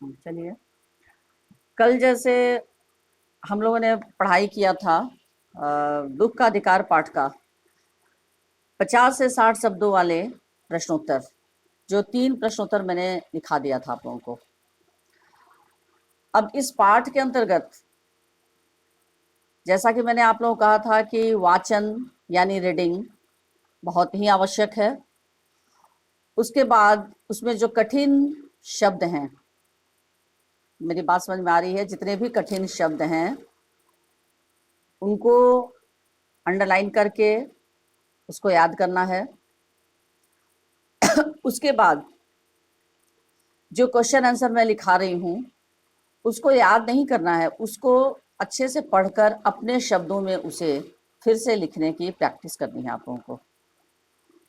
चलिए, कल जैसे हम लोगों ने पढ़ाई किया था दुख का अधिकार पाठ का 50 से 60 शब्दों वाले प्रश्नोत्तर, जो 3 प्रश्नोत्तर मैंने लिखा दिया था आप लोगों को। अब इस पाठ के अंतर्गत जैसा कि मैंने आप लोगों को कहा था कि वाचन यानी रीडिंग बहुत ही आवश्यक है। उसके बाद उसमें जो कठिन शब्द हैं, मेरी बात समझ में आ रही है, जितने भी कठिन शब्द हैं उनको अंडरलाइन करके उसको याद करना है। उसके बाद जो क्वेश्चन आंसर मैं लिखा रही हूँ उसको याद नहीं करना है, उसको अच्छे से पढ़कर अपने शब्दों में उसे फिर से लिखने की प्रैक्टिस करनी है आप लोगों को।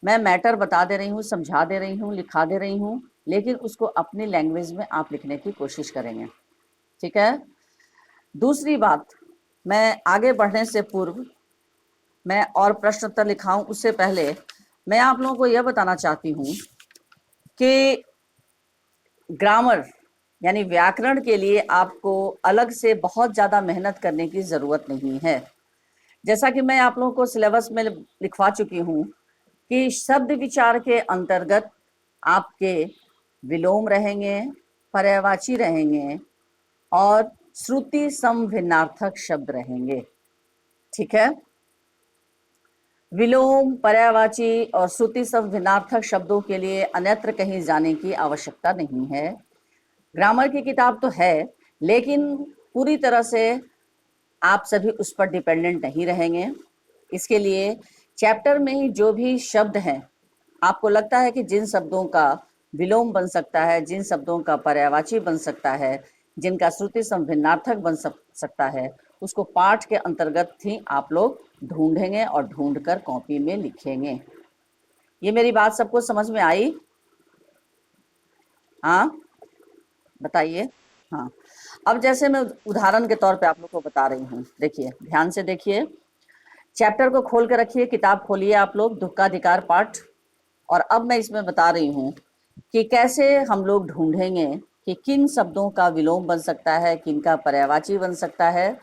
मैं मैटर बता दे रही हूँ, समझा दे रही हूँ, लिखा दे रही हूँ, लेकिन उसको अपनी लैंग्वेज में आप लिखने की कोशिश करेंगे, ठीक है। दूसरी बात, मैं आगे बढ़ने से पूर्व मैं और प्रश्न उत्तर लिखाऊं उससे पहले मैं आप लोगों को यह बताना चाहती हूँ कि ग्रामर यानी व्याकरण के लिए आपको अलग से बहुत ज़्यादा मेहनत करने की ज़रूरत नहीं है। जैसा कि मैं आप लोगों को सिलेबस में लिखवा चुकी हूँ कि शब्द विचार के अंतर्गत आपके विलोम रहेंगे, पर्यायवाची रहेंगे और श्रुति समभिन्नार्थक शब्द रहेंगे, ठीक है। विलोम, पर्यायवाची और श्रुति समभिन्नार्थक शब्दों के लिए अन्यत्र कहीं जाने की आवश्यकता नहीं है। ग्रामर की किताब तो है, लेकिन पूरी तरह से आप सभी उस पर डिपेंडेंट नहीं रहेंगे। इसके लिए चैप्टर में ही जो भी शब्द हैं, आपको लगता है कि जिन शब्दों का विलोम बन सकता है, जिन शब्दों का पर्यायवाची बन सकता है, जिनका श्रुति समभिन्नार्थक बन सकता है, उसको पाठ के अंतर्गत ही आप लोग ढूंढेंगे और ढूंढकर कॉपी में लिखेंगे। ये मेरी बात सबको समझ में आई? हाँ, बताइए। हाँ, अब जैसे मैं उदाहरण के तौर पे आप लोग को बता रही हूँ, देखिए, ध्यान से देखिए, चैप्टर को खोल के रखिए, किताब खोलिए आप लोग, दुख का अधिकार पाठ। और अब मैं इसमें बता रही हूँ कि कैसे हम लोग ढूंढेंगे कि किन शब्दों का विलोम बन सकता है, किन का पर्यायवाची बन सकता है।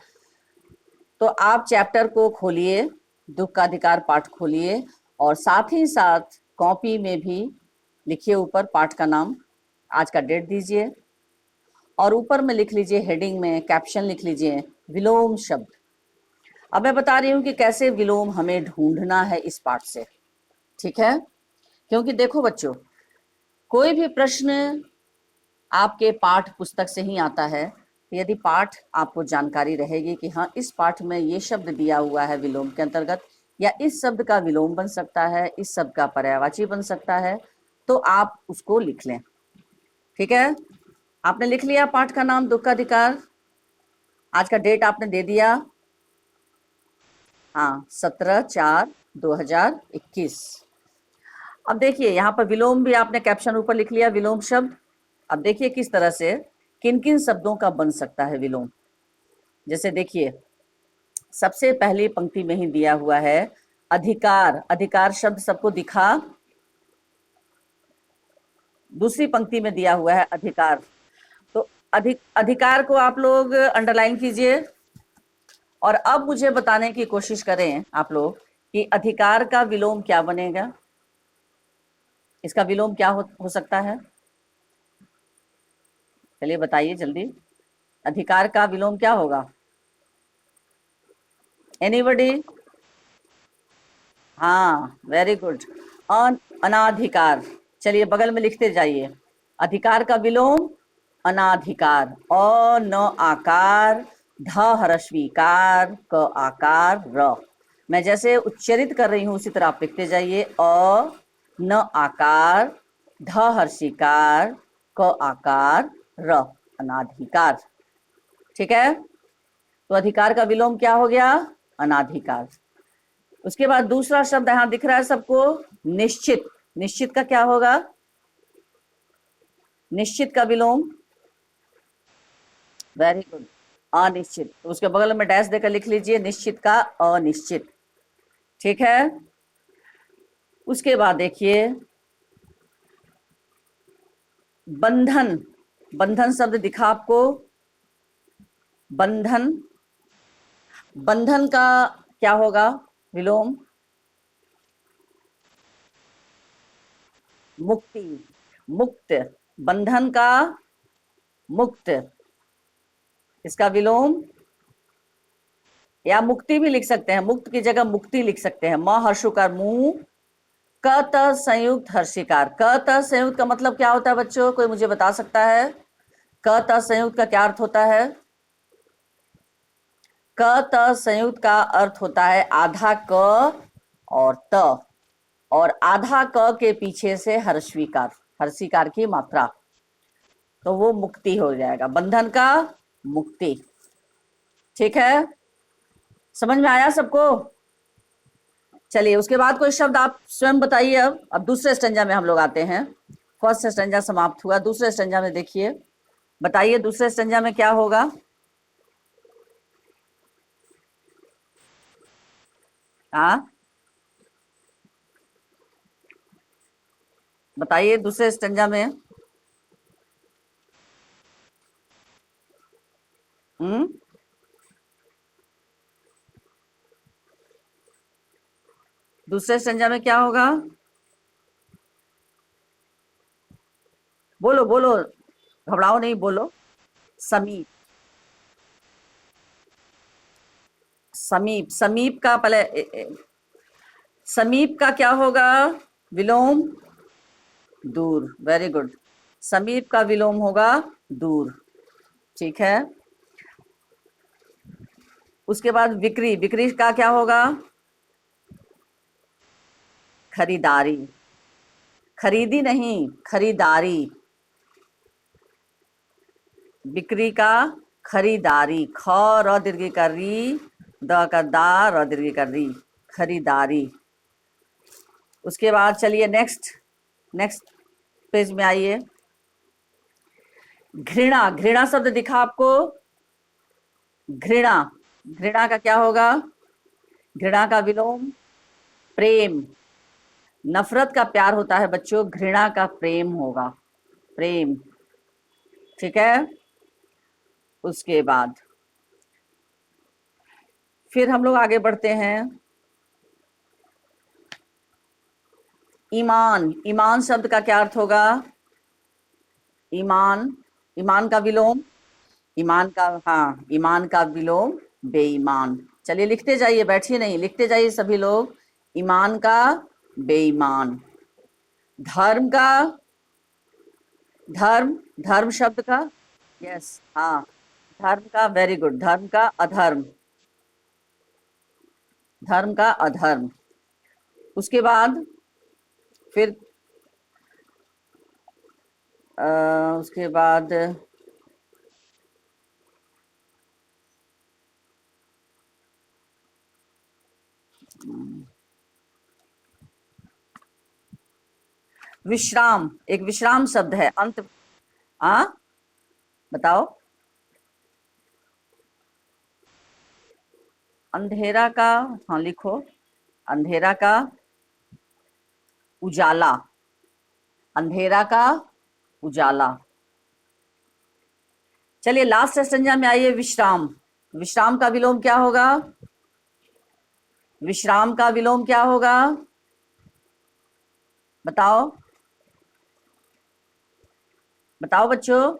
तो आप चैप्टर को खोलिए, दुख का अधिकार पाठ खोलिए और साथ ही साथ कॉपी में भी लिखिए ऊपर पाठ का नाम, आज का डेट दीजिए और ऊपर में लिख लीजिए, हेडिंग में कैप्शन लिख लीजिए विलोम शब्द। अब मैं बता रही हूँ कि कैसे विलोम हमें ढूंढना है इस पाठ से, ठीक है। क्योंकि देखो बच्चों, कोई भी प्रश्न आपके पाठ पुस्तक से ही आता है। यदि पाठ आपको जानकारी रहेगी कि हाँ, इस पाठ में ये शब्द दिया हुआ है विलोम के अंतर्गत, या इस शब्द का विलोम बन सकता है, इस शब्द का पर्यायवाची बन सकता है, तो आप उसको लिख लें, ठीक है। आपने लिख लिया पाठ का नाम दुख का अधिकार, आज का डेट आपने दे दिया, हाँ, 17/4/2021। अब देखिए, यहाँ पर विलोम भी आपने कैप्शन ऊपर लिख लिया, विलोम शब्द। अब देखिए किस तरह से किन किन शब्दों का बन सकता है विलोम। जैसे देखिए, सबसे पहली पंक्ति में ही दिया हुआ है अधिकार। अधिकार शब्द सबको दिखा? दूसरी पंक्ति में दिया हुआ है अधिकार। तो अधिकार को आप लोग अंडरलाइन कीजिए और अब मुझे बताने की कोशिश करें आप लोग कि अधिकार का विलोम क्या बनेगा। इसका विलोम क्या हो सकता है? चलिए बताइए जल्दी, अधिकार का विलोम क्या होगा? एनीबॉडी? हाँ, वेरी गुड, अनाधिकार। चलिए बगल में लिखते जाइए, अधिकार का विलोम अनाधिकार। अ न आकार, ध ह्रस्वीकार, क आकार, र। मैं जैसे उच्चरित कर रही हूँ उसी तरह आप लिखते जाइए, अ न आकार, ध ह्रस्वीकार, क आकार, र, अनाधिकार, ठीक है। तो अधिकार का विलोम क्या हो गया? अनाधिकार। उसके बाद दूसरा शब्द यहां दिख रहा है सबको, निश्चित। निश्चित का क्या होगा? निश्चित का विलोम, वेरी गुड, अनिश्चित। तो उसके बगल में डैश देकर लिख लीजिए निश्चित का अनिश्चित, ठीक है। उसके बाद देखिए बंधन, बंधन शब्द दिखा आपको, बंधन, बंधन का क्या होगा विलोम? मुक्ति, मुक्त, बंधन का मुक्त, इसका विलोम, या मुक्ति भी लिख सकते हैं, मुक्त की जगह मुक्ति लिख सकते हैं। म हर्षुकार मुंह, क त संयुक्त हर्षिकार। क त संयुक्त का मतलब क्या होता है बच्चों, कोई मुझे बता सकता है? क त संयुक्त का क्या अर्थ होता है? क त संयुक्त का अर्थ होता है आधा क और त, और आधा क के पीछे से हर्षविकार, हर्षिकार की मात्रा, तो वो मुक्ति हो जाएगा, बंधन का मुक्ति। ठीक है, समझ में आया सबको? चलिए उसके बाद कोई शब्द आप स्वयं बताइए। अब दूसरे स्टंजा में हम लोग आते हैं। फर्स्ट स्टंजा समाप्त हुआ, दूसरे स्टंजा में देखिए, बताइए दूसरे स्टंजा में क्या होगा? हाँ बताइए दूसरे स्टंजा में। हम्म, दूसरे स्टंजा में क्या होगा? बोलो बोलो, घबराओ नहीं, बोलो। समीप, समीप, समीप का पहले समीप का क्या होगा विलोम? दूर, वेरी गुड। समीप का विलोम होगा दूर। ठीक है, उसके बाद बिक्री, बिक्री का क्या होगा? खरीदारी, खरीदी नहीं, खरीदारी, बिक्री का खरीदारी, ख र दीर्घ का री, द का दा, र दीर्घ का री, खरीदारी। उसके बाद चलिए नेक्स्ट, नेक्स्ट पेज में आइए। घृणा, घृणा शब्द दिखा आपको, घृणा, घृणा का क्या होगा? घृणा का विलोम प्रेम, नफरत का प्यार होता है बच्चों, घृणा का प्रेम होगा, प्रेम। ठीक है, उसके बाद फिर हम लोग आगे बढ़ते हैं। ईमान, ईमान शब्द का क्या अर्थ होगा? ईमान, ईमान का विलोम, ईमान का, हाँ ईमान का विलोम बेईमान। चलिए लिखते जाइए, बैठिए नहीं, लिखते जाइए सभी लोग। ईमान का बेईमान। धर्म का, धर्म, धर्म शब्द का, यस हाँ, धर्म का, वेरी गुड, धर्म का अधर्म, धर्म का अधर्म। उसके बाद फिर उसके बाद विश्राम, एक विश्राम शब्द है अंत। आ बताओ। अंधेरा का, हाँ लिखो, अंधेरा का उजाला, अंधेरा का उजाला। चलिए लास्ट स्टंजा में आइए, विश्राम, विश्राम का विलोम क्या होगा? विश्राम का विलोम क्या होगा बताओ, बताओ बच्चों।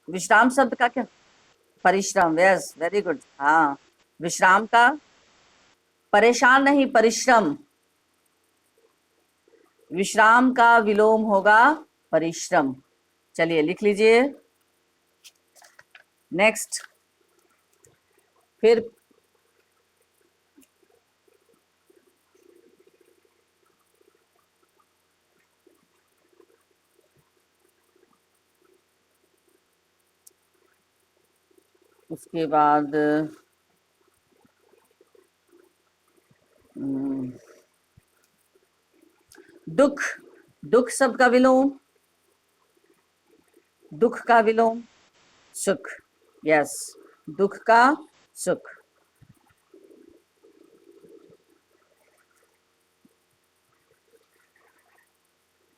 विश्राम शब्द का क्या? परिश्रम, यस वेरी गुड, हाँ। विश्राम का, परेशान नहीं, परिश्रम, विश्राम का विलोम होगा परिश्रम। चलिए लिख लीजिए। नेक्स्ट, फिर उसके बाद दुख, दुख शब्द का विलोम, दुख का विलोम सुख, यस, दुख का सुख।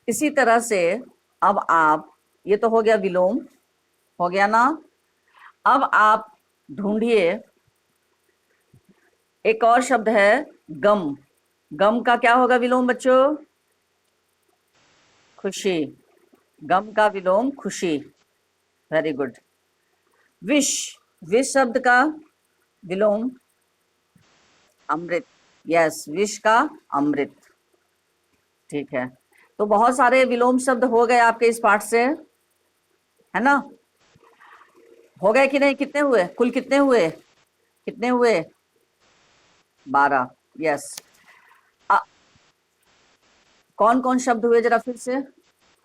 इसी तरह से अब आप, ये तो हो गया विलोम, हो गया ना। अब आप ढूंढिए, एक और शब्द है गम। गम का क्या होगा विलोम बच्चों? खुशी। गम का विलोम खुशी। Very good. विष, विष शब्द का विलोम अमृत। यस, विष का अमृत। ठीक है, तो बहुत सारे विलोम शब्द हो गए आपके इस पाठ से, है ना? हो गए कि नहीं? कितने हुए कुल? कितने हुए? कितने हुए? 12। यस। कौन कौन शब्द हुए जरा फिर से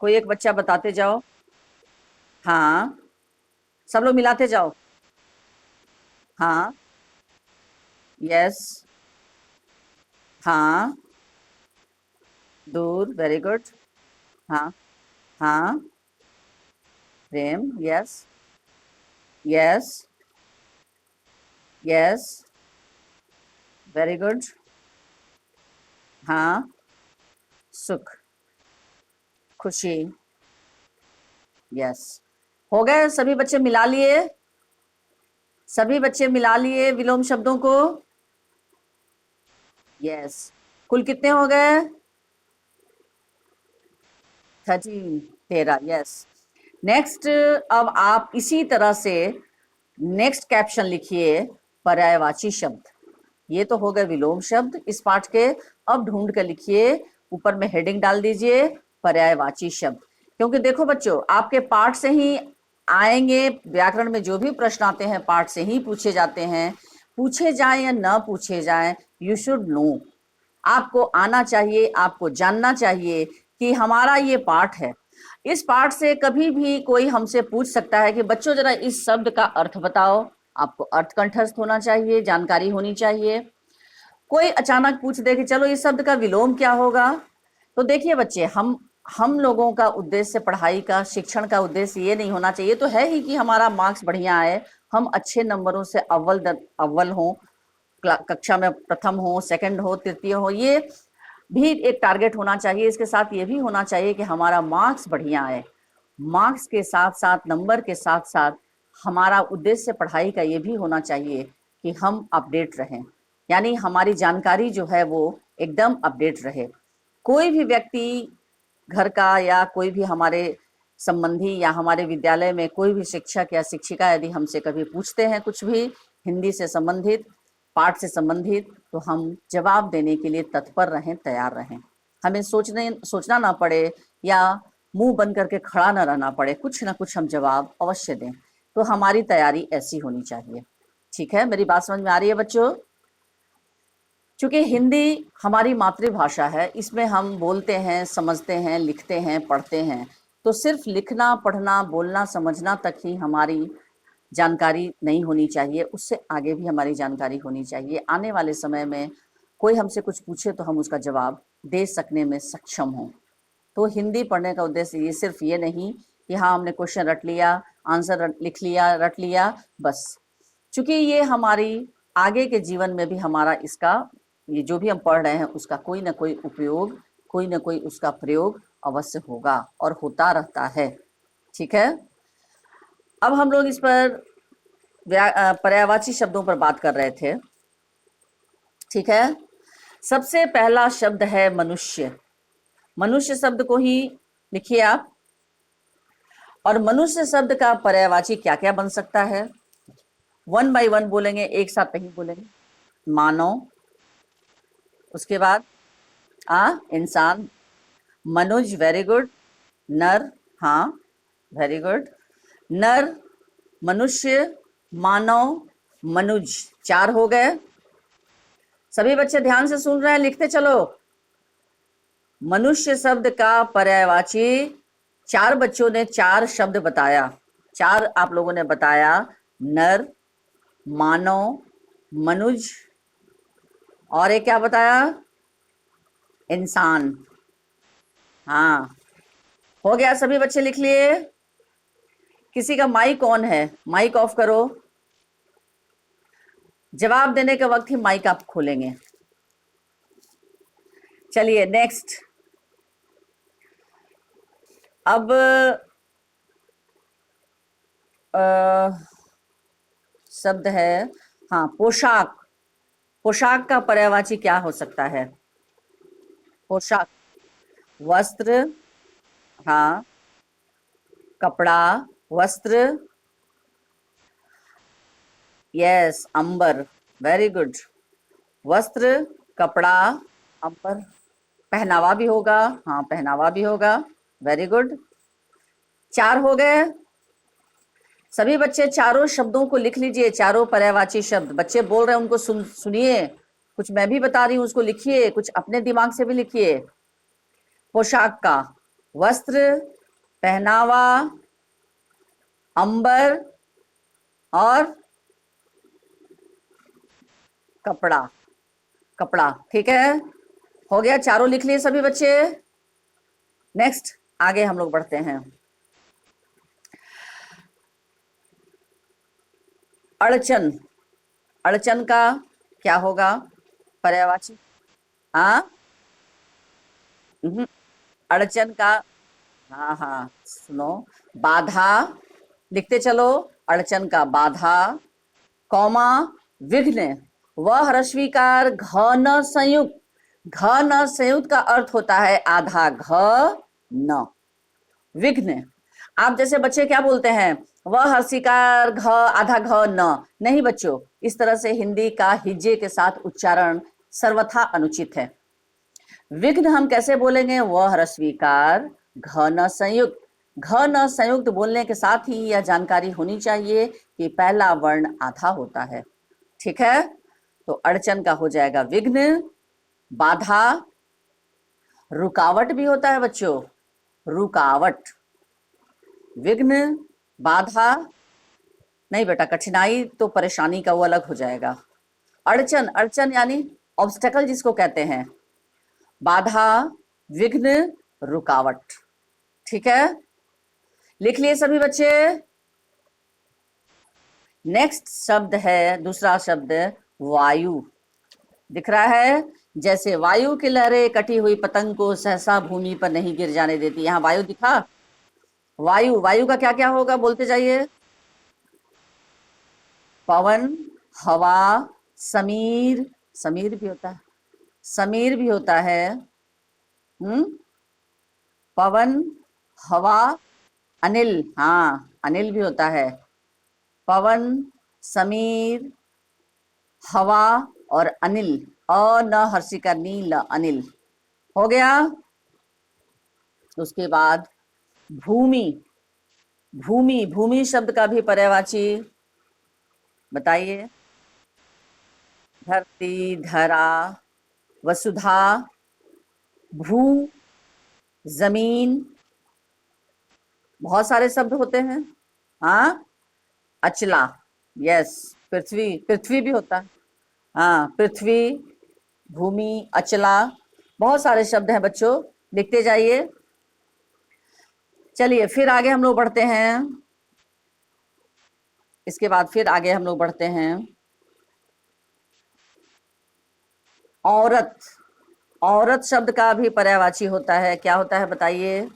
कोई एक बच्चा बताते जाओ। हाँ, सब लोग मिलाते जाओ। हाँ। यस। हाँ। दूर, वेरी गुड। हाँ। हाँ। प्रेम, yes. Yes. Yes, very good. हाँ। सुख, खुशी। यस। हो गए? सभी बच्चे मिला लिए? सभी बच्चे मिला लिए विलोम शब्दों को? यस। कुल कितने हो गए? 13, 13। यस। नेक्स्ट, अब आप इसी तरह से नेक्स्ट कैप्शन लिखिए, पर्यायवाची शब्द। ये तो हो गए विलोम शब्द इस पाठ के। अब ढूंढ कर लिखिए, ऊपर में हेडिंग डाल दीजिए पर्यायवाची शब्द। क्योंकि देखो बच्चों, आपके पाठ से ही आएंगे, व्याकरण में जो भी प्रश्न आते हैं पाठ से ही पूछे जाते हैं। पूछे जाएं या ना पूछे जाएं, यू शुड नो। आपको आना चाहिए, आपको जानना चाहिए कि हमारा ये पाठ है। इस पाठ से कभी भी कोई हमसे पूछ सकता है कि बच्चों जरा इस शब्द का अर्थ बताओ। आपको अर्थ कंठस्थ होना चाहिए, जानकारी होनी चाहिए। कोई अचानक पूछ दे कि चलो इस शब्द का विलोम क्या होगा, तो देखिए बच्चे, हम लोगों का उद्देश्य पढ़ाई का, शिक्षण का उद्देश्य ये नहीं होना चाहिए। तो है ही कि हमारा मार्क्स बढ़िया आए, हम अच्छे नंबरों से अव्वल हों, कक्षा में प्रथम हो, सेकंड हो, तृतीय हो, ये भी एक टारगेट होना चाहिए। इसके साथ ये भी होना चाहिए कि हमारा मार्क्स बढ़िया आए। मार्क्स के साथ साथ, नंबर के साथ साथ, हमारा उद्देश्य पढ़ाई का ये भी होना चाहिए कि हम अपडेट रहें, यानी हमारी जानकारी जो है वो एकदम अपडेट रहे। कोई भी व्यक्ति घर का या कोई भी हमारे संबंधी या हमारे विद्यालय में कोई भी शिक्षक या शिक्षिका यदि हमसे कभी पूछते हैं कुछ भी हिंदी से संबंधित, पाठ से संबंधित, तो हम जवाब देने के लिए तत्पर रहें, तैयार रहें। हमें सोचना ना पड़े या मुंह बंद करके खड़ा ना रहना पड़े, कुछ ना कुछ हम जवाब अवश्य दें। तो हमारी तैयारी ऐसी होनी चाहिए। ठीक है, मेरी बात समझ में आ रही है बच्चों? चूंकि हिंदी हमारी मातृभाषा है, इसमें हम बोलते हैं, समझते हैं, लिखते हैं, पढ़ते हैं। तो सिर्फ लिखना, पढ़ना, बोलना, समझना तक ही हमारी जानकारी नहीं होनी चाहिए, उससे आगे भी हमारी जानकारी होनी चाहिए। आने वाले समय में कोई हमसे कुछ पूछे तो हम उसका जवाब दे सकने में सक्षम हों। तो हिंदी पढ़ने का उद्देश्य ये सिर्फ ये नहीं कि हाँ हमने क्वेश्चन रट लिया, आंसर लिख लिया, रट लिया, बस। चूंकि ये हमारी आगे के जीवन में भी हमारा इसका, ये जो भी हम पढ़ रहे हैं उसका कोई ना कोई उपयोग, कोई ना कोई उसका प्रयोग अवश्य होगा और होता रहता है। ठीक है, अब हम लोग इस पर पर्यायवाची शब्दों पर बात कर रहे थे। ठीक है, सबसे पहला शब्द है मनुष्य। मनुष्य शब्द को ही लिखिए आप। और मनुष्य शब्द का पर्यायवाची क्या क्या बन सकता है, 1 बाय 1 बोलेंगे, एक साथ नहीं बोलेंगे। मानव, उसके बाद इंसान, मनुज, वेरी गुड। नर, हाँ, वेरी गुड। नर, मनुष्य, मानव, मनुज, 4 हो गए। सभी बच्चे ध्यान से सुन रहे हैं, लिखते चलो। मनुष्य शब्द का पर्यायवाची 4 बच्चों ने 4 शब्द बताया। 4 आप लोगों ने बताया, नर, मानव, मनुज, और एक क्या बताया? इंसान। हाँ, हो गया, सभी बच्चे लिख लिए? किसी का माइक ऑन है, माइक ऑफ करो। जवाब देने के वक्त ही माइक आप खोलेंगे। चलिए नेक्स्ट, अब शब्द है, हाँ, पोशाक। पोशाक का पर्यायवाची क्या हो सकता है? पोशाक, वस्त्र, हाँ, कपड़ा, वस्त्र, यस, अंबर, वेरी गुड। वस्त्र, कपड़ा, अंबर, पहनावा भी होगा, हाँ, पहनावा भी होगा, वेरी गुड। 4 हो गए। सभी बच्चे चारों शब्दों को लिख लीजिए, चारों पर्यायवाची शब्द। बच्चे बोल रहे हैं उनको सुनिए, कुछ मैं भी बता रही हूँ उसको लिखिए, कुछ अपने दिमाग से भी लिखिए। पोशाक का वस्त्र, पहनावा, अंबर और कपड़ा। कपड़ा, ठीक है, हो गया, चारों लिख लिए सभी बच्चे। नेक्स्ट, आगे हम लोग बढ़ते हैं। अड़चन। अड़चन का क्या होगा पर्यायवाची? हाँ, अड़चन का, हाँ हाँ, सुनो, बाधा, लिखते चलो। अड़चन का बाधा, कौमा, विघ्न, वह ह्रस्वीकार घ न संयुक्त। घ न संयुक्त का अर्थ होता है आधा घ न, विघ्न। आप जैसे बच्चे क्या बोलते हैं, वह हर्षिकार घ आधा घ न, नहीं बच्चों, इस तरह से हिंदी का हिज्जे के साथ उच्चारण सर्वथा अनुचित है। विघ्न हम कैसे बोलेंगे? वह ह्रस्वीकार घ न संयुक्त। घ न संयुक्त बोलने के साथ ही यह जानकारी होनी चाहिए कि पहला वर्ण आधा होता है, ठीक है। तो अड़चन का हो जाएगा विघ्न, बाधा, रुकावट भी होता है बच्चों, रुकावट। विघ्न, बाधा नहीं बेटा, कठिनाई तो परेशानी का वो अलग हो जाएगा। अड़चन, अड़चन यानी ऑब्स्टेकल जिसको कहते हैं। बाधा, विघ्न, रुकावट, ठीक है, लिख लिए सभी बच्चे। नेक्स्ट शब्द है, दूसरा शब्द वायु। दिख रहा है, जैसे वायु की लहरें कटी हुई पतंग को सहसा भूमि पर नहीं गिर जाने देती। यहाँ वायु दिखा। वायु, वायु का क्या क्या होगा बोलते जाइए। पवन, हवा, समीर, समीर भी होता है, समीर भी होता है, पवन, हवा, अनिल, हाँ, अनिल भी होता है। पवन, समीर, हवा और अनिल, अ न हर्षिका नील, अनिल, हो गया। उसके बाद भूमि। भूमि, भूमि शब्द का भी पर्यायवाची बताइए। धरती, धरा, वसुधा, भू, जमीन, बहुत सारे शब्द होते हैं। हाँ, अचला, यस, पृथ्वी, पृथ्वी भी होता है, हाँ, पृथ्वी, भूमि, अचला, बहुत सारे शब्द हैं बच्चों, लिखते जाइए। चलिए फिर आगे हम लोग बढ़ते हैं। इसके बाद फिर आगे हम लोग बढ़ते हैं। औरत। औरत शब्द का भी पर्यायवाची होता है, क्या होता है बताइए।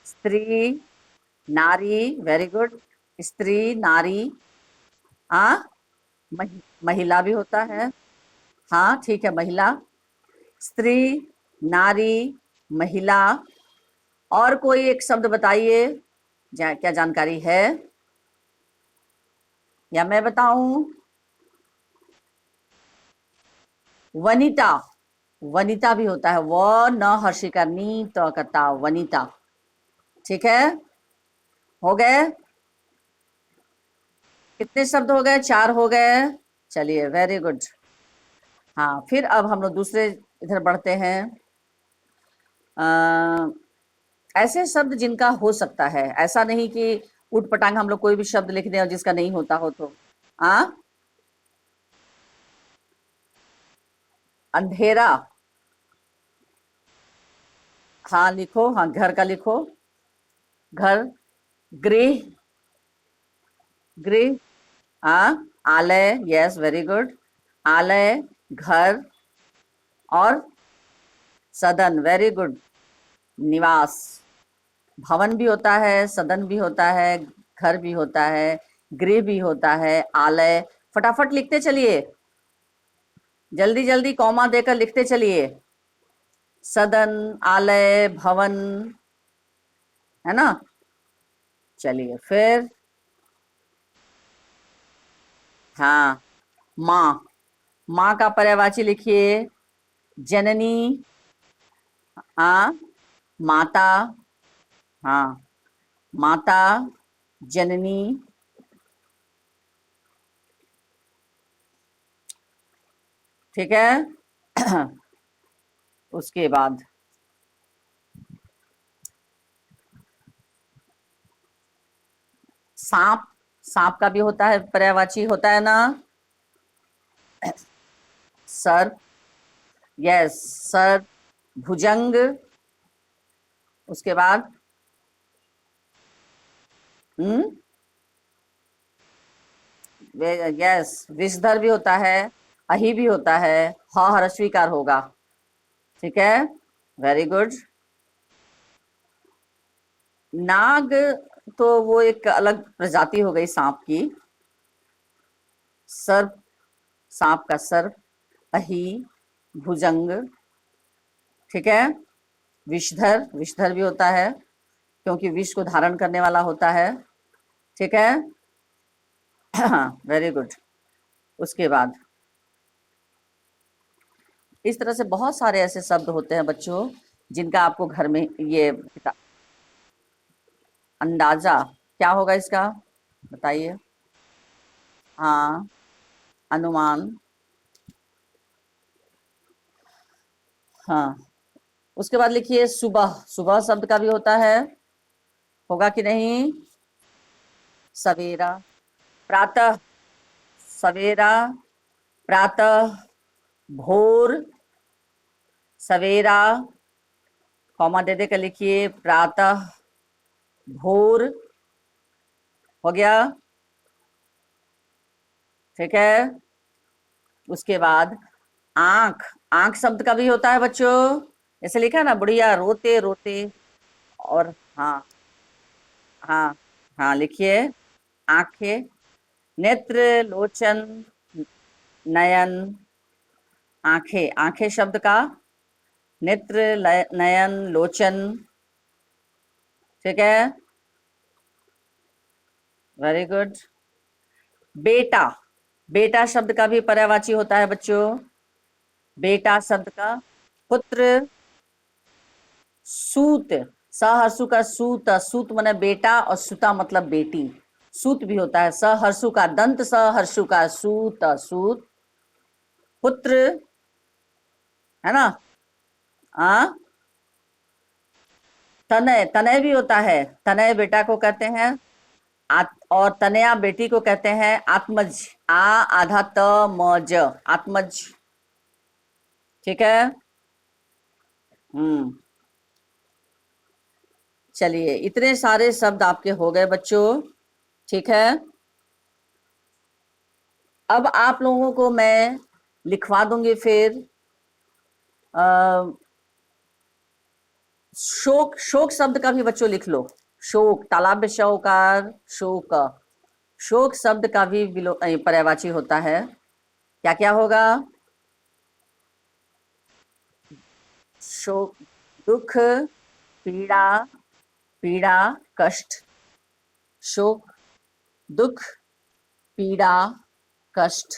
स्त्री, नारी, वेरी गुड, स्त्री, नारी, हाँ, महिला भी होता है, हाँ, ठीक है, महिला, स्त्री, नारी, महिला। और कोई एक शब्द बताइए, क्या जानकारी है या मैं बताऊं? वनिता। वनिता भी होता है, व न हर्षिका नी त कता, वनिता, ठीक है, हो गए। कितने शब्द हो गए? 4 हो गए। चलिए, वेरी गुड। हाँ, फिर अब हम लोग दूसरे इधर बढ़ते हैं। ऐसे शब्द जिनका हो सकता है, ऐसा नहीं कि उठ पटांग हम लोग कोई भी शब्द लिख दें और जिसका नहीं होता हो तो। अंधेरा, हाँ लिखो, हाँ, घर का लिखो, घर, गृह, गृह, हाँ, आलय, यस, वेरी गुड, आलय, घर, और सदन, वेरी गुड, निवास, भवन भी होता है, सदन भी होता है, घर भी होता है, गृह भी होता है, आलय। फटाफट लिखते चलिए, जल्दी जल्दी कॉमा देकर लिखते चलिए। सदन, आलय, भवन, है ना। चलिए फिर, हाँ, माँ। माँ का पर्यायवाची लिखिए, जननी। हाँ, माता। हाँ, माता, जननी। ठीक है। उसके बाद सांप। सांप का भी होता है, पर्यायवाची होता है ना। सर्प। यस, सर्प। भुजंग। उसके बाद हम्म, यस, विषधर भी होता है, अही भी होता है, ह ह्रस्वीकार होगा। ठीक है, वेरी गुड। नाग तो वो एक अलग प्रजाति हो गई सांप की। सर्प, सांप का सर्प, अही, भुजंग। ठीक है। विषधर, विषधर भी होता है क्योंकि विष को धारण करने वाला होता है। ठीक है। Very good. उसके बाद इस तरह से बहुत सारे ऐसे शब्द होते हैं बच्चों, जिनका आपको घर में ये अंदाजा क्या होगा इसका, बताइए। हाँ, अनुमान। हाँ, उसके बाद लिखिए सुबह। सुबह शब्द का भी होता है, होगा कि नहीं। सवेरा, प्रातः। सवेरा, प्रातः, भोर, सवेरा, कॉमा दे दे कर लिखिए, प्रातः, भोर। हो गया। ठीक है। उसके बाद आंख। आंख शब्द का भी होता है बच्चों, ऐसे लिखा है ना, बुढ़िया रोते रोते। और हाँ, हाँ, हाँ, लिखिए आंखें। नेत्र, लोचन, नयन। आंखें, आंखें शब्द का नेत्र, नयन, लोचन। ठीक है, वेरी गुड। बेटा। बेटा शब्द का भी पर्यायवाची होता है बच्चों। बेटा शब्द का पुत्र। सूत, सहर्षु का सूत। सूत माने बेटा और सुता मतलब बेटी। सूत भी होता है, सहर्षु का दंत, सहर्षु का सूत, सूत। पुत्र, है ना। हाँ, तनय, तनय भी होता है। तनय बेटा को कहते हैं। और तनया बेटी को कहते हैं आत्मज। आ आधा त म ज, आत्मज। ठीक है। हम्म, चलिए इतने सारे शब्द आपके हो गए बच्चों। ठीक है। अब आप लोगों को मैं लिखवा दूंगी फिर शोक। शोक शब्द का भी बच्चों लिख लो। शोक, तालाब में शौकार, शोक। शोक शब्द का भी पर्यायवाची होता है। क्या क्या होगा। शोक, दुख, पीड़ा। पीड़ा, कष्ट। शोक, दुख, पीड़ा, कष्ट।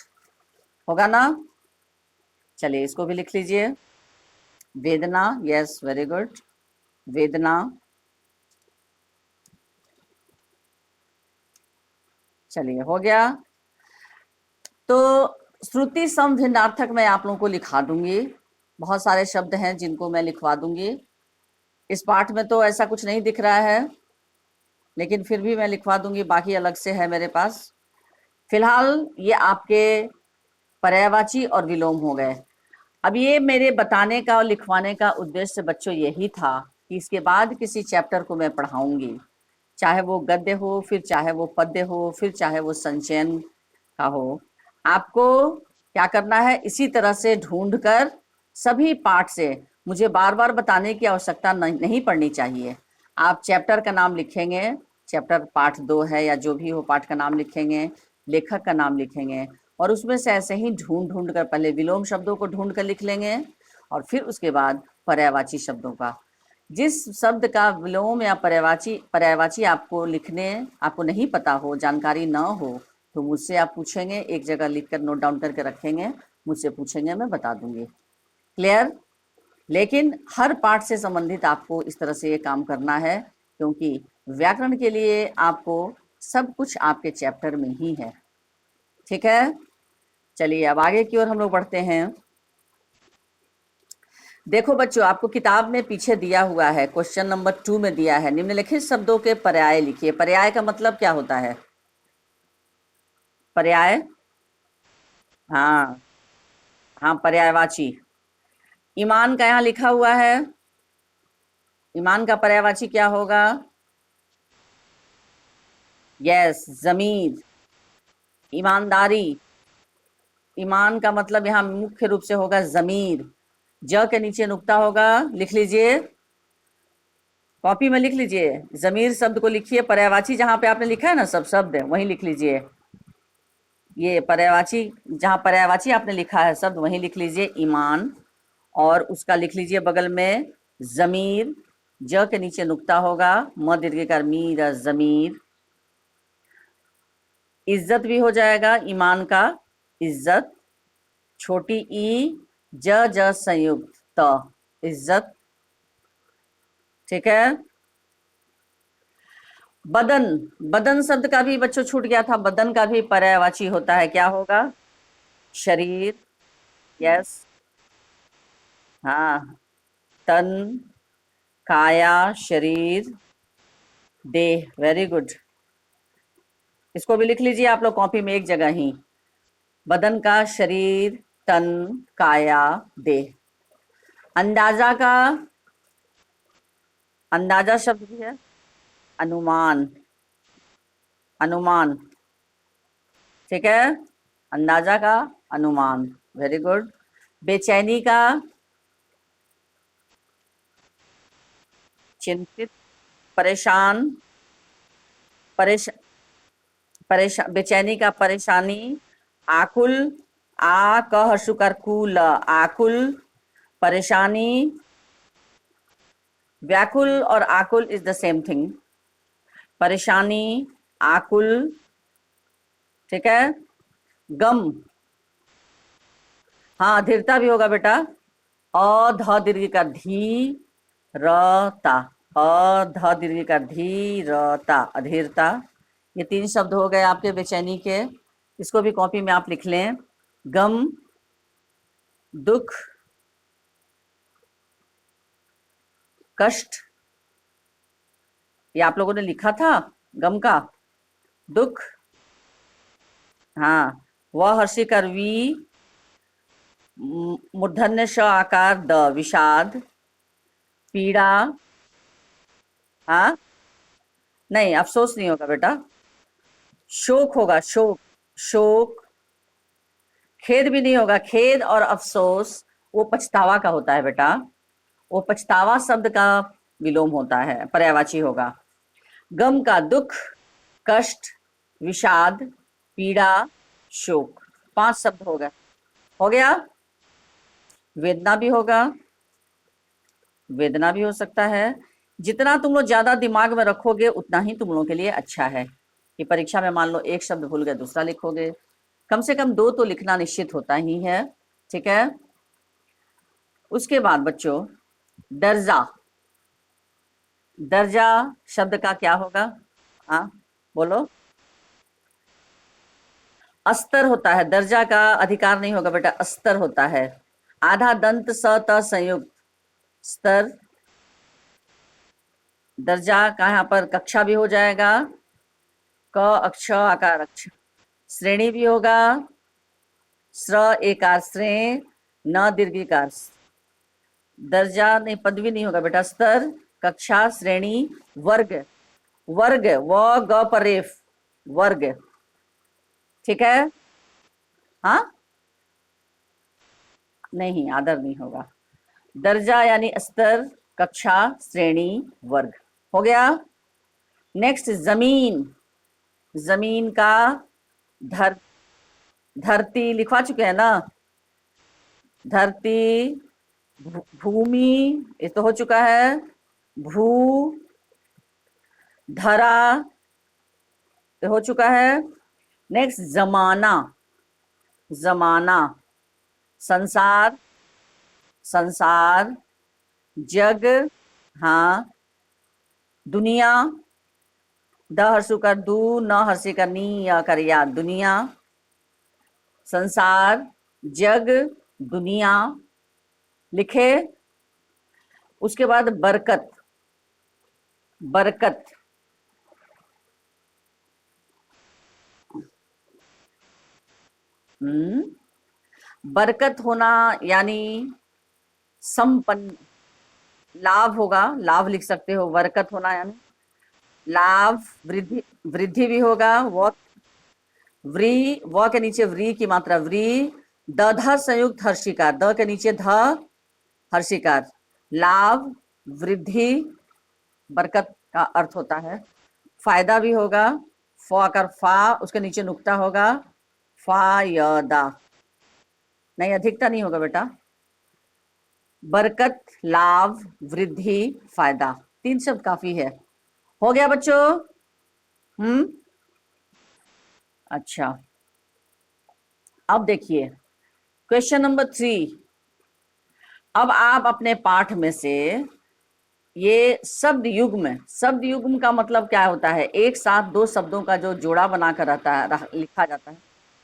होगा ना। चलिए इसको भी लिख लीजिए। वेदना, यस, वेरी गुड। वेदना। चलिए हो गया। तो श्रुति सम भिन्नार्थक मैं आप लोगों को लिखा दूंगी। बहुत सारे शब्द हैं जिनको मैं लिखवा दूंगी। इस पाठ में तो ऐसा कुछ नहीं दिख रहा है, लेकिन फिर भी मैं लिखवा दूंगी, बाकी अलग से है मेरे पास। फिलहाल ये आपके पर्यायवाची और विलोम हो गए। अब ये मेरे बताने का और लिखवाने का उद्देश्य बच्चों यही था कि इसके बाद किसी चैप्टर को मैं पढ़ाऊंगी, चाहे वो गद्य हो, फिर चाहे वो पद्य हो, फिर चाहे वो संचयन का हो। आपको क्या करना है, इसी तरह से ढूंढकर सभी पाठ से, मुझे बार बार बताने की आवश्यकता नहीं पड़नी चाहिए। आप चैप्टर का नाम लिखेंगे, चैप्टर पाठ 2 है या जो भी हो पाठ का नाम लिखेंगे, लेखक का नाम लिखेंगे और उसमें से ऐसे ही ढूंढ कर पहले विलोम शब्दों को ढूंढ कर लिख लेंगे और फिर उसके बाद पर्यायवाची शब्दों का। जिस शब्द का विलोम या पर्यायवाची आपको नहीं पता हो, जानकारी ना हो, तो मुझसे आप पूछेंगे, एक जगह लिखकर नोट डाउन करके रखेंगे, मुझसे पूछेंगे, मैं बता दूंगी। क्लियर? लेकिन हर पाठ से संबंधित आपको इस तरह से ये काम करना है, क्योंकि व्याकरण के लिए आपको सब कुछ आपके चैप्टर में ही है। ठीक है, चलिए अब आगे की ओर हम लोग बढ़ते हैं। देखो बच्चों, आपको किताब में पीछे दिया हुआ है, क्वेश्चन नंबर 2 में दिया है, निम्नलिखित शब्दों के पर्याय लिखिए। पर्याय का मतलब क्या होता है? पर्याय, हाँ हाँ, पर्यायवाची। ईमान का यहाँ लिखा हुआ है, ईमान का पर्यायवाची क्या होगा? यस, जमीर। ईमानदारी, ईमान का मतलब यहाँ मुख्य रूप से होगा जमीर। ज के नीचे नुक्ता होगा, लिख लीजिए, कॉपी में लिख लीजिए, जमीर शब्द को लिखिए। पर्यायवाची जहां पे आपने लिखा है ना सब शब्द, वहीं लिख लीजिए। ये पर्यायवाची, जहां पर्यायवाची आपने लिखा है शब्द वहीं लिख लीजिए ईमान, और उसका लिख लीजिए बगल में जमीर। ज के नीचे नुक्ता होगा, म दीर्घिकार मीर, जमीर। इज्जत भी हो जाएगा, ईमान का इज्जत, छोटी ई, ज संयुक्त त, इज्जत। ठीक है। बदन, बदन शब्द का भी बच्चों छूट गया था, बदन का भी पर्यायवाची होता है, क्या होगा? शरीर। यस, हाँ, तन, काया, शरीर, देह। वेरी गुड, इसको भी लिख लीजिए आप लोग कॉपी में एक जगह ही, बदन का शरीर, तन, काया, देह। अंदाजा का, अंदाजा शब्द भी है, अनुमान, अनुमान। ठीक है, अंदाजा का अनुमान। Very good. बेचैनी का, चिंतित, परेशान, बेचैनी का परेशानी, आकुल, आ कह शुकर कुल, आकुल, परेशानी। व्याकुल और आकुल इज द सेम थिंग, परेशानी, आकुल। ठीक है। गम, हाँ अधीरता भी होगा बेटा, अध दीर्घ का धी, रता, अध दीर्घ का धी, रता, अधीरता। ये 3 शब्द हो गए आपके बेचैनी के, इसको भी कॉपी में आप लिख लें। गम, दुख, कष्ट, ये आप लोगों ने लिखा था, गम का, दुख, हाँ, वह हर्षी कर वी, मूर्धन्य श आकार द, विषाद, पीड़ा, हाँ नहीं अफसोस नहीं होगा बेटा, शोक होगा, शोक, शोक। खेद भी नहीं होगा, खेद और अफसोस वो पछतावा का होता है बेटा, वो पछतावा शब्द का विलोम होता है, पर्यायवाची होगा। गम का दुख, कष्ट, विषाद, पीड़ा, शोक, 5 शब्द हो गए, हो गया। वेदना भी होगा, वेदना भी हो सकता है। जितना तुम लोग ज्यादा दिमाग में रखोगे उतना ही तुम लोगों के लिए अच्छा है, कि परीक्षा में मान लो एक शब्द भूल गए दूसरा लिखोगे, कम से कम 2 तो लिखना निश्चित होता ही है। ठीक है। उसके बाद बच्चों, दर्जा, दर्जा शब्द का क्या होगा? हाँ बोलो। अस्तर होता है, दर्जा का अधिकार नहीं होगा बेटा, अस्तर होता है। आधा दंत स त संयुक्त, स्तर। दर्जा का यहाँ पर कक्षा भी हो जाएगा, क अक्ष आकार अक्ष। श्रेणी भी होगा, स्र एकार श्रेण, न दीर्घिकार। दर्जा नहीं, पदवी नहीं होगा बेटा, स्तर, कक्षा, श्रेणी, वर्ग, वर्ग, व ग पर रेफ, वर्ग। ठीक है। हाँ नहीं, आदर नहीं होगा। दर्जा यानी स्तर, कक्षा, श्रेणी, वर्ग। हो गया। नेक्स्ट जमीन, जमीन का धर धरती लिखवा चुके हैं ना, धरती, भूमि ये तो हो चुका है, भू, धरा ये हो चुका है। नेक्स्ट जमाना, जमाना, संसार, संसार, जग, हाँ, दुनिया, द हर्षु कर दू, न हर्षि कर नी, या कर या, दुनिया, संसार, जग, दुनिया लिखे। उसके बाद बरकत, बरकत, बरकत होना यानी संपन्न, लाभ होगा, लाभ लिख सकते हो, बरकत होना यानी लाभ, वृद्धि, वृद्धि भी होगा। व, व्री, व के नीचे व्री की मात्रा व्री, द ध संयुक्त हर्षिकार, द के नीचे ध हर्षिकार, लाभ, वृद्धि, बरकत का अर्थ होता है। फायदा भी होगा, फ आकर फा, उसके नीचे नुक्ता होगा, फायदा, नहीं अधिकता नहीं होगा बेटा। बरकत, लाभ, वृद्धि, फायदा, 3 शब्द काफी है। हो गया बच्चों? अच्छा, अब देखिए क्वेश्चन नंबर 3। अब आप अपने पाठ में से ये शब्द युग्म, शब्द युग्म का मतलब क्या होता है? एक साथ 2 शब्दों का जो जोड़ा बनाकर रहता है, लिखा जाता है,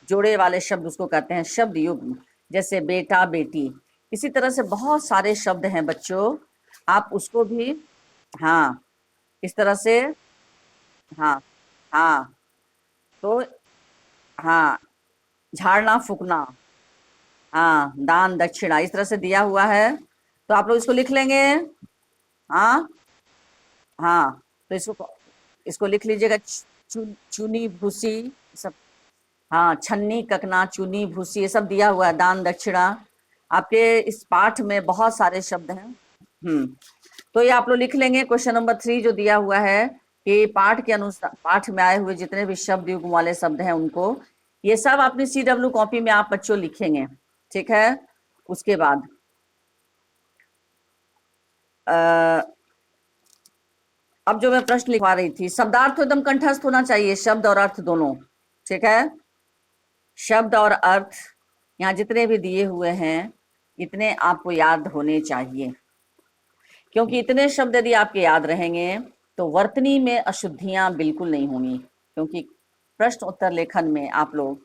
जोड़े वाले शब्द उसको कहते हैं शब्द युग्म। जैसे बेटा, बेटी, इसी तरह से बहुत सारे शब्द हैं बच्चों, आप उसको भी, हाँ, इस तरह से, हाँ, हाँ, तो हाँ, झाड़ना, फूकना, हाँ, दान, दक्षिणा, इस तरह से दिया हुआ है, तो आप लोग इसको लिख लेंगे। हाँ, हाँ, तो इसको इसको लिख लीजिएगा, चुनी, भूसी, सब, हाँ, छन्नी, ककना, चुनी, भूसी, ये सब दिया हुआ है, दान, दक्षिणा, आपके इस पाठ में बहुत सारे शब्द हैं। तो ये आप लोग लिख लेंगे। क्वेश्चन नंबर 3 जो दिया हुआ है कि पाठ के अनुसार, पाठ में आए हुए जितने भी शब्द युग्म वाले शब्द हैं उनको, ये सब अपनी CW कॉपी में आप बच्चों लिखेंगे, ठीक है। उसके बाद अब जो मैं प्रश्न लिखवा रही थी, शब्दार्थ तो एकदम कंठस्थ होना चाहिए, शब्द और अर्थ दोनों, ठीक है। शब्द और अर्थ यहाँ जितने भी दिए हुए हैं इतने आपको याद होने चाहिए, क्योंकि इतने शब्द यदि आपके याद रहेंगे तो वर्तनी में अशुद्धियां बिल्कुल नहीं होंगी, क्योंकि प्रश्न उत्तर लेखन में आप लोग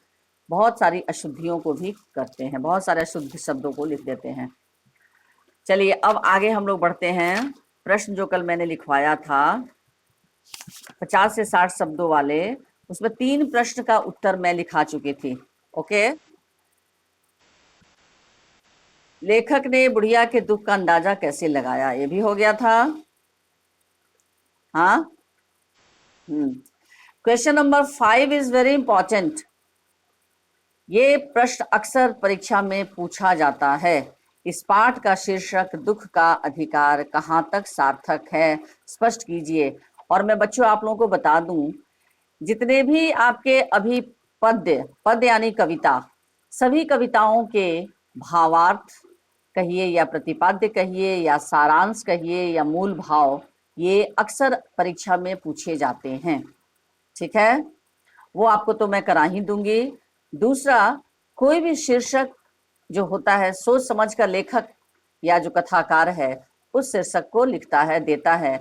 बहुत सारी अशुद्धियों को भी करते हैं, बहुत सारे अशुद्ध शब्दों को लिख देते हैं। चलिए अब आगे हम लोग बढ़ते हैं। प्रश्न जो कल मैंने लिखवाया था 50 से 60 शब्दों वाले, उसमें 3 प्रश्न का उत्तर मैं लिखा चुकी थी। ओके, लेखक ने बुढ़िया के दुख का अंदाजा कैसे लगाया, ये भी हो गया था। हाँ, question number 5 is very important. ये प्रश्न अक्सर परीक्षा में पूछा जाता है। इस पाठ का शीर्षक दुख का अधिकार कहाँ तक सार्थक है, स्पष्ट कीजिए। और मैं बच्चों आप लोगों को बता दूं, जितने भी आपके अभी पद्य, पद्य यानी कविता, सभी कविताओं के भावार्थ कहिए या प्रतिपाद्य कहिए या सारांश कहिए या मूल भाव, ये अक्सर परीक्षा में पूछे जाते हैं, ठीक है। वो आपको तो मैं करा ही दूंगी। दूसरा, कोई भी शीर्षक जो होता है सोच समझ कर लेखक या जो कथाकार है उस शीर्षक को लिखता है, देता है।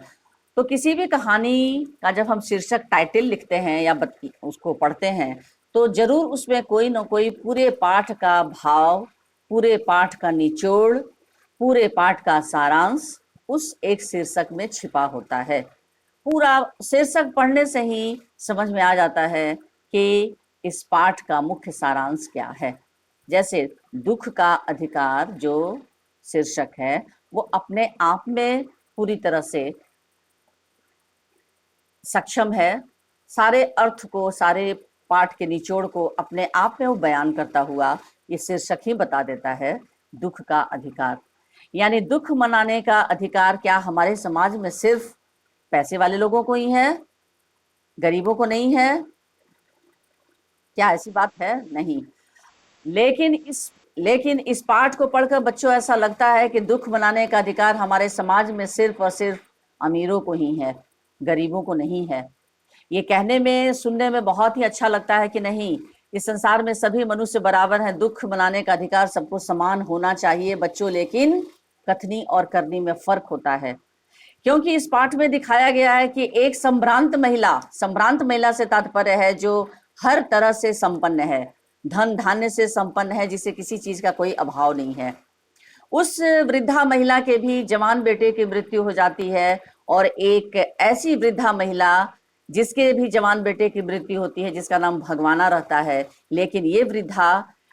तो किसी भी कहानी का जब हम शीर्षक, टाइटल लिखते हैं या उसको पढ़ते हैं, तो जरूर उसमें कोई ना कोई पूरे पाठ का भाव, पूरे पाठ का निचोड़, पूरे पाठ का सारांश उस एक शीर्षक में छिपा होता है। पूरा शीर्षक पढ़ने से ही समझ में आ जाता है कि इस पाठ का मुख्य सारांश क्या है। जैसे दुख का अधिकार जो शीर्षक है वो अपने आप में पूरी तरह से सक्षम है, सारे अर्थ को, सारे पाठ के निचोड़ को अपने आप में वो बयान करता हुआ ये शीर्षक ही बता देता है, दुख का अधिकार। यानी दुख मनाने का अधिकार क्या हमारे समाज में सिर्फ पैसे वाले लोगों को ही है, गरीबों को नहीं है। क्या ऐसी बात है? नहीं। लेकिन इस पाठ को पढ़कर बच्चों ऐसा लगता है कि दुख मनाने का अधिकार हमारे समाज में सिर्फ और सिर्फ अमीरों को ही है, गरीबों को नहीं है। ये कहने में, सुनने में बहुत ही अच्छा लगता है कि नहीं, इस संसार में सभी मनुष्य बराबर हैं, दुख मनाने का अधिकार सबको समान होना चाहिए बच्चों। लेकिन कथनी और करनी में फर्क होता है, क्योंकि इस पाठ में दिखाया गया है कि एक संभ्रांत महिला से तात्पर्य है जो हर तरह से संपन्न है, धन धान्य से संपन्न है, जिसे किसी चीज का कोई अभाव नहीं है। उस वृद्धा महिला के भी जवान बेटे की मृत्यु हो जाती है, और एक ऐसी वृद्धा महिला जिसके भी जवान बेटे की मृत्यु होती है, जिसका नाम भगवाना रहता है। लेकिन ये वृद्धा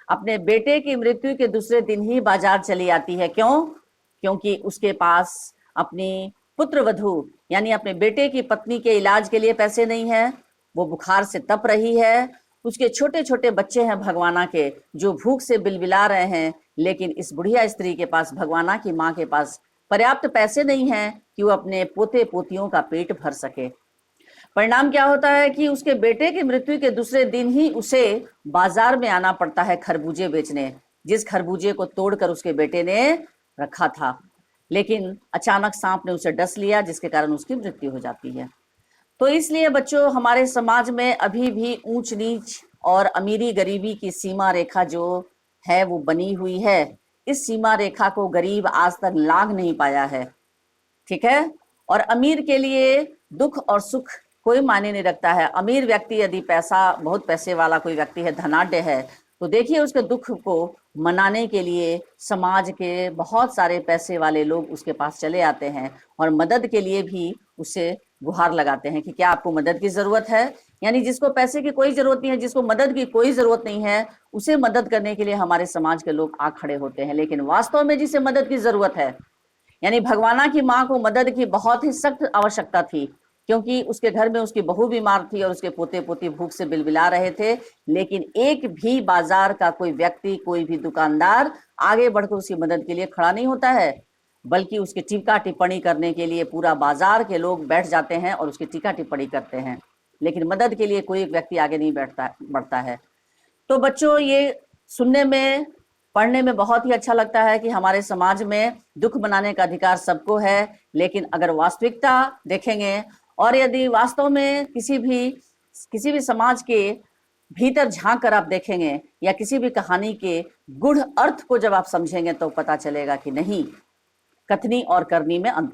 अपने बेटे की मृत्यु के दूसरे दिन ही बाजार चली आती है। क्यों? क्योंकि उसके पास अपनी पुत्र वधू यानी अपने बेटे की पत्नी के इलाज के लिए पैसे नहीं है, वो बुखार से तप रही है, उसके छोटे छोटे बच्चे हैं भगवाना के जो भूख से बिलबिला रहे हैं, लेकिन इस बुढ़िया स्त्री के पास, भगवाना की माँ के पास पर्याप्त पैसे नहीं हैं कि वो अपने पोते पोतियों का पेट भर सके। परिणाम क्या होता है कि उसके बेटे की मृत्यु के दूसरे दिन ही उसे बाजार में आना पड़ता है खरबूजे बेचने, जिस खरबूजे को तोड़कर उसके बेटे ने रखा था। लेकिन अचानक सांप ने उसे डस लिया, जिसके कारण उसकी मृत्यु हो जाती है। तो इसलिए बच्चों, हमारे समाज में अभी भी ऊंच नीच और अमीरी गरीबी की सीमा रेखा जो है वो बनी हुई है। इस सीमा रेखा को गरीब आज तक लांघ नहीं पाया है, ठीक है। और अमीर के लिए दुख और सुख कोई मायने नहीं रखता है। अमीर व्यक्ति यदि बहुत पैसे वाला कोई व्यक्ति है, धनाढ्य है, तो देखिए उसके दुख को मनाने के लिए समाज के बहुत सारे पैसे वाले लोग उसके पास चले आते हैं और मदद के लिए भी उसे गुहार लगाते हैं कि क्या आपको मदद की जरूरत है। यानी जिसको पैसे की कोई जरूरत नहीं है, जिसको मदद की कोई जरूरत नहीं है, उसे मदद करने के लिए हमारे समाज के लोग आ खड़े होते हैं। लेकिन वास्तव में जिसे मदद की जरूरत है, यानी भगवाना की माँ को मदद की बहुत ही सख्त आवश्यकता थी, क्योंकि उसके घर में उसकी बहू बीमार थी और उसके पोते पोती भूख से बिलबिला रहे थे। लेकिन एक भी बाजार का कोई व्यक्ति, कोई भी दुकानदार आगे बढ़कर उसकी मदद के लिए खड़ा नहीं होता है, बल्कि उसकी टीका टिप्पणी करने के लिए पूरा बाजार के लोग बैठ जाते हैं और उसकी टीका टिप्पणी करते हैं। लेकिन मदद के लिए कोई व्यक्ति आगे नहीं बढ़ता है। तो बच्चों, ये सुनने में, पढ़ने में बहुत ही अच्छा लगता है कि हमारे समाज में दुख मनाने का अधिकार सबको है। लेकिन अगर वास्तविकता देखेंगे और यदि वास्तव में किसी भी समाज के भीतर झांक कर आप देखेंगे या किसी भी कहानी के गूढ़ अर्थ को जब आप समझेंगे, तो पता चलेगा कि नहीं, कथनी और करनी में अंतर